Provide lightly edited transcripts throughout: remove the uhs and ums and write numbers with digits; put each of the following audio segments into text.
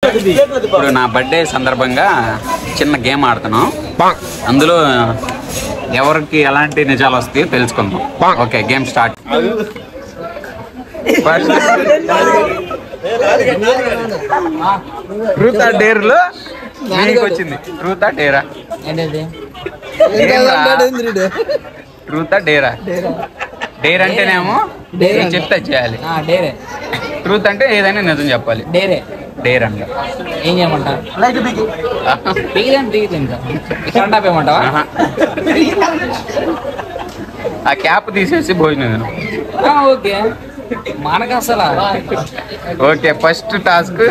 ఇప్పుడు నా బర్త్డే సందర్భంగా చిన్న గేమ్ ఆడుతున్నాం. అందులో ఎవరికి ఎలాంటి నిజాలు వస్తాయో తెలుసుకుందాం. Okay, game start. Truth or dare లో మీకు వచ్చింది. ట్రూత్ ఆర్ డేరా? ట్రూత్ ఆర్ డేరా? డేర్ అంటేనేమో చెప్తే చేయాలి. ట్రూత్ అంటే ఏదైనా నిజం చెప్పాలి. డేర్ అంట. ఏం చేయమంటారు? ఆ క్యాప్ తీసేసి భోజనం. ఓకే, మనకు అసలు ఓకే, ఫస్ట్ టాస్క్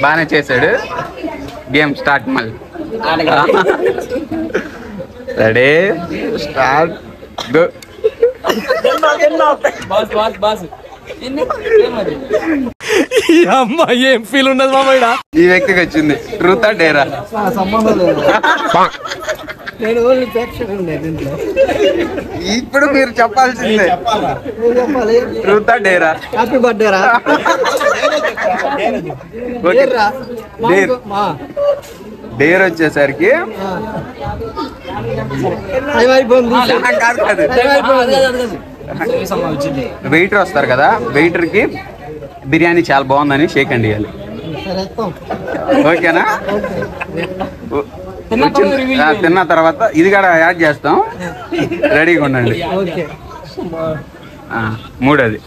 బాగానే చేశాడు. Game start. మళ్ళీ రెడీ, స్టార్ట్, గో. ఏం ఫీల్ ఉండదు మామయ్య. ఈ వ్యక్తికి వచ్చింది. ట్రూత్ ఆర్ డేరా? ఇప్పుడు మీరు చెప్పాల్సిందే. ట్రూత్ ఆర్ డేరా? హ్యాపీ బర్త్డే రా. డేర్ వచ్చేసరికి వెయిటర్ వస్తారు కదా, వెయిటర్ కి బిర్యానీ చాలా బాగుందని షేక్ అండ్ ఇవ్వాలి. ఓకేనా? తిన్న తర్వాత ఇది కూడా యాడ్ చేస్తాం. రెడీగా ఉండండి. మూడోది.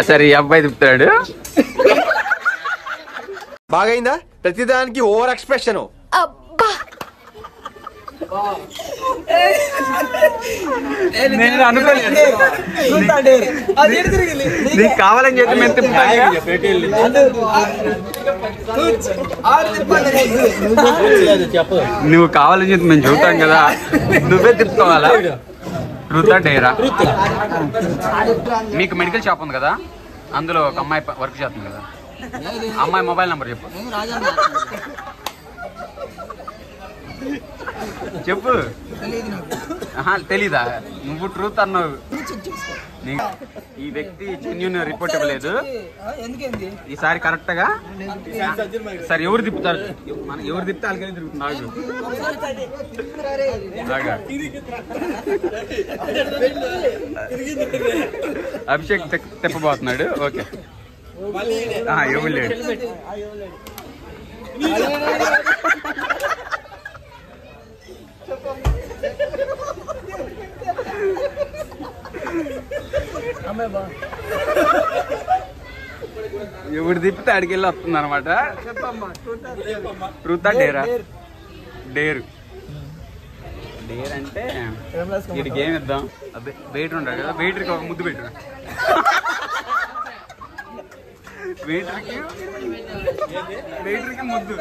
సరే, ఈ అబ్బాయి తిప్పుతాడు. బాగైందా? ప్రతిదానికి ఓవర్ ఎక్స్ప్రెషన్. నేను అనుకోలేదు నీకు కావాలని చెప్పి మేము తిప్పుతాను. నువ్వు కావాలని చెప్పి మేము చెబుతాం కదా, నువ్వే తిప్పుకోవాలా? ట్రూత్ ఆర్ డేరా? మీకు మెడికల్ షాప్ ఉంది కదా, అందులో ఒక అమ్మాయి వర్క్ చేస్తుంది కదా, అమ్మాయి మొబైల్ నెంబర్ చెప్పు. చెప్పు. తెలీదా? నువ్వు ట్రూత్ అన్నావు. ఈ వ్యక్తి జెన్యూన్ రిపోర్ట్ ఇవ్వలేదు. ఈసారి కరెక్ట్ గా. సరే, ఎవరు తిప్పుతారు? ఎవరు తిప్పితే వాళ్ళకి తిరుగుతున్నాడు. అభిషేక్ తిప్పబోతున్నాడు. ఓకే, ఎవరు లేడు. ఎవడు తిప్పితే ఆడికి వెళ్ళి వస్తుంది అనమాట. ట్రూత్ ఆర్ డేరా? డేరు. డేర్ అంటే వీడికి ఏమి ఇద్దాం? అదే వెయిటర్ ఉంటాడు కదా, వెయిటర్కి ఒక ముద్దు పెట్టు. వెయిటర్కి ముద్దు.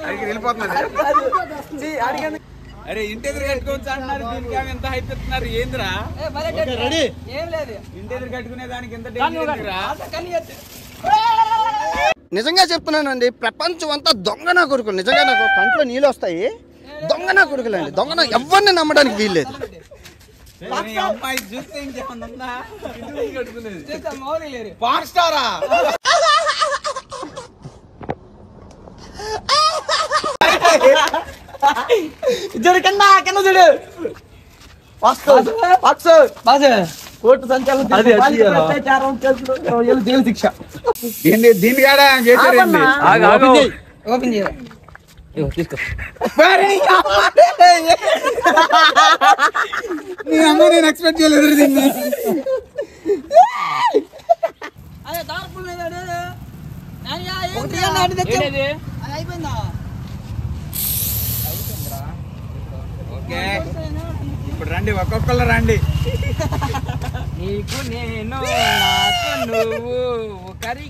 అడిగి వెళ్ళిపోతున్నాడు. అరే, ఇంటి ఎదురు కట్టుకోవచ్చు అంటున్నారు. దీనికి ఎంత హైప్ ఇస్తున్నారు? ఏందిరా? ఇంటి ఎదురు కట్టుకునే దానికి ఎంత నిజంగా చెప్తున్నానండి, ప్రపంచం అంతా దొంగ నా కొడుకులు. నిజంగా నాకు కంట్లో నీళ్ళు వస్తాయి. దొంగ నా కొడుకులండి. దొంగ ఎవరిని నమ్మడానికి వీల్లేదు. అమ్మాయి చూస్తే ఇంకేమన్నా పవర్ స్టారా? కోర్టు సంచాలనం జైలు శిక్ష. దీని కాడా చేశారు? ఓపెన్ చేయాలి. తీసుకో. నేను ఎక్స్పెక్ట్ చేయలేదు దీన్ని. ఓకే, ఇప్పుడు రండి, ఒక్కొక్కళ్ళు రండి. నీకు నేను, నాకు నువ్వు, కరీ.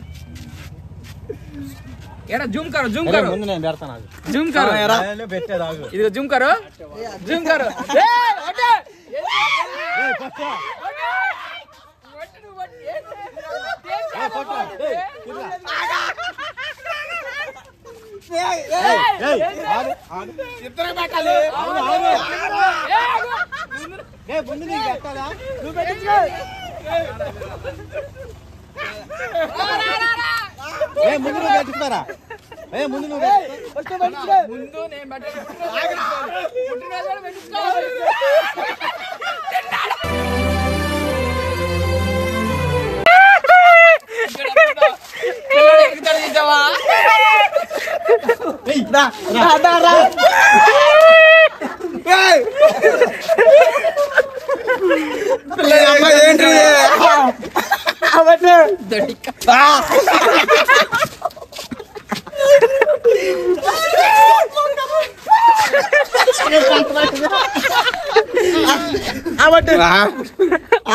ఎడా జూమ్ కరో, జూమ్ కరో. ముందు నేను పెడతాను. జూమ్ కరో. పెట్టేదాగు. ఇదిగో జూమ్ కరో, జూమ్ కరో. చిత్రం పెట్టాలి. ముందు నువ్వు పెట్టుకున్నారా? ముందు నువ్వు ముందు నేను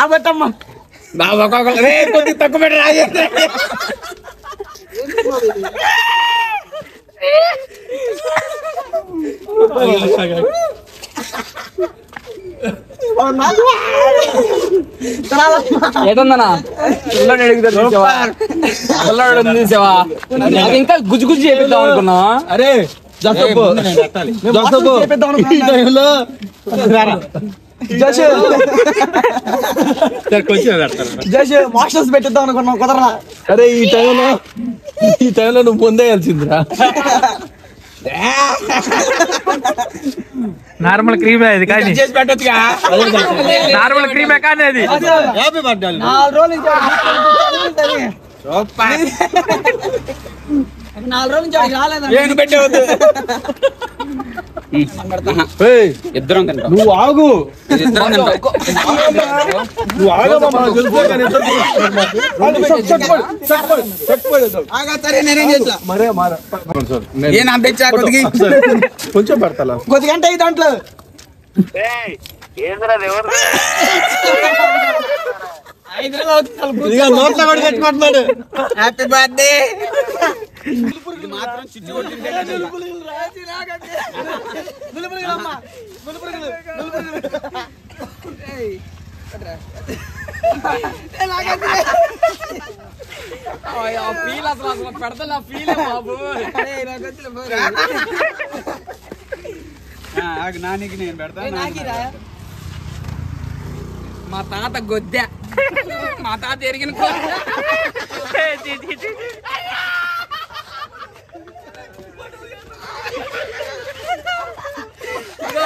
ఆబట్టమ్మా కొద్ది తక్కువ పెట్టి రాజేస్తే ఏదన్నా పిల్లడు అడుగుతాడు చూసావా? పిల్లడు చూసావా? ఇంకా గుజ్జు గుజ్జు చేపిద్దాం అనుకున్నా. అరే మాస్టర్స్ పెట్టిద్దాం అనుకున్నాం కుదరలా. అరే ఈ టైంలో నువ్వు పొందేయాల్సిందిరా. నార్మల్ క్రీమే అది కానీ నార్మల్ క్రీమే కానీ అది ఇద్దరం తింటాం. నువ్వు ఆగు, ఇద్దరం తింటాం. నువ్వు ఆగమ్మా. కొంచెం పెడతా కొద్ది గంట అయ్యి దాంట్లో నోట్లో కూడా పెట్టుకుంటున్నాడు. Happy birthday. ఇది మాత్రం చిచ్చు కొట్టింటే ఫీల్ అసలు పెడతా ఫీల్ బాబు. నానికి నేను పెడతాను. మా తాత గొద్దె, మా తాత ఎరిగిన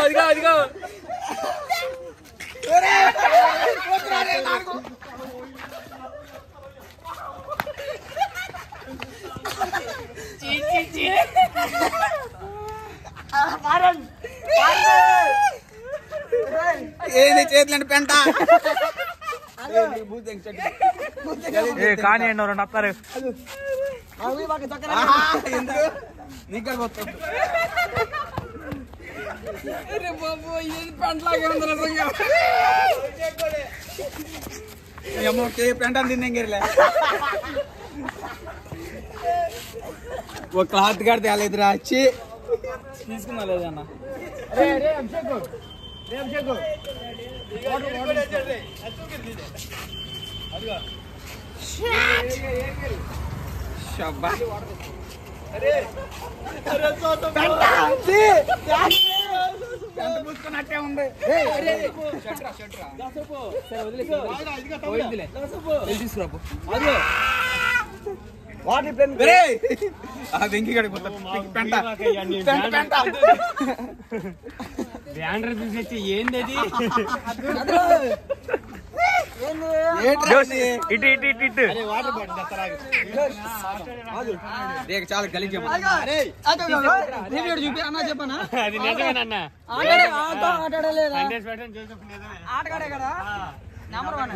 అదిగో అదిగో ఏది చేతులంటే పెంట కానీ రెండు వస్తారు. నీకు బాబు ఇది పెంటలాగే ఉంది నిజంగా. పెంట తిన్నంగిరిలే ఒక క్లాత్ కడితే అలా ఎదురా వచ్చి తీసుకున్నా లేదన్నా. పూసుకున్నట్టే ఉంది. వెంకి గడిపోతా పెంట బ్యాండర్ తీసి ఏంది అది? ఇటు ఇటు ఇటు ఇటు చాలా గలీజ్ చూపి అన్నా చెప్పనా? అది నిజమేనన్నా. ఆటగాడే కదా నెంబర్ 1.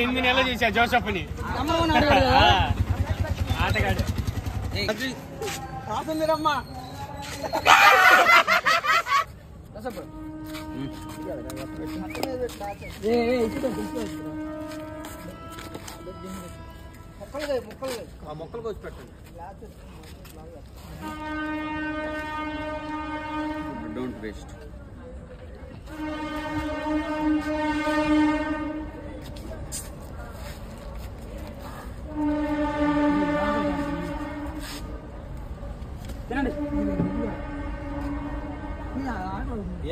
8 నెలలు చూసా జోసఫ్ ని. నెంబర్ 1 ఆటగాడు. రాసుందిరమ్మా మొక్కలు కోసి పెట్టండి. Don't waste.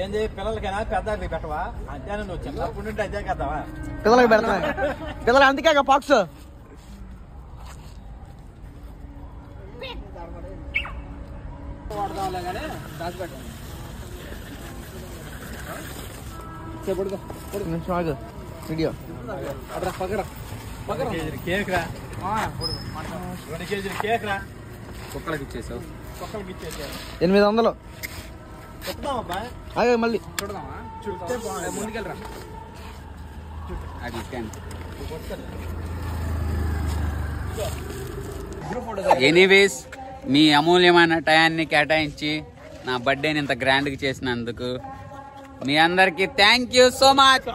ఏంది పిల్లలకైనా పెద్ద పెట్టవా? అంతేనా? నువ్వు చిన్నప్పుడు నుండి అదే కదవా? పిల్లలకి పెడతా. పిల్లలు అందుకే పాక్స్ వీడియో కేక్ రా 2 కేజీలు కేక్ రా కుక్కలకి ఇచ్చేసావు 800 ఆగే మళ్ళీ చూడదామా ముందుకెళ్ళరా అది ఎనీవేస్ మీ అమూల్యమైన టయాన్ని కేటాయించి నా బర్త్డేని ఇంత గ్రాండ్గా చేసినందుకు మీ అందరికి థ్యాంక్ యూ సో మచ్.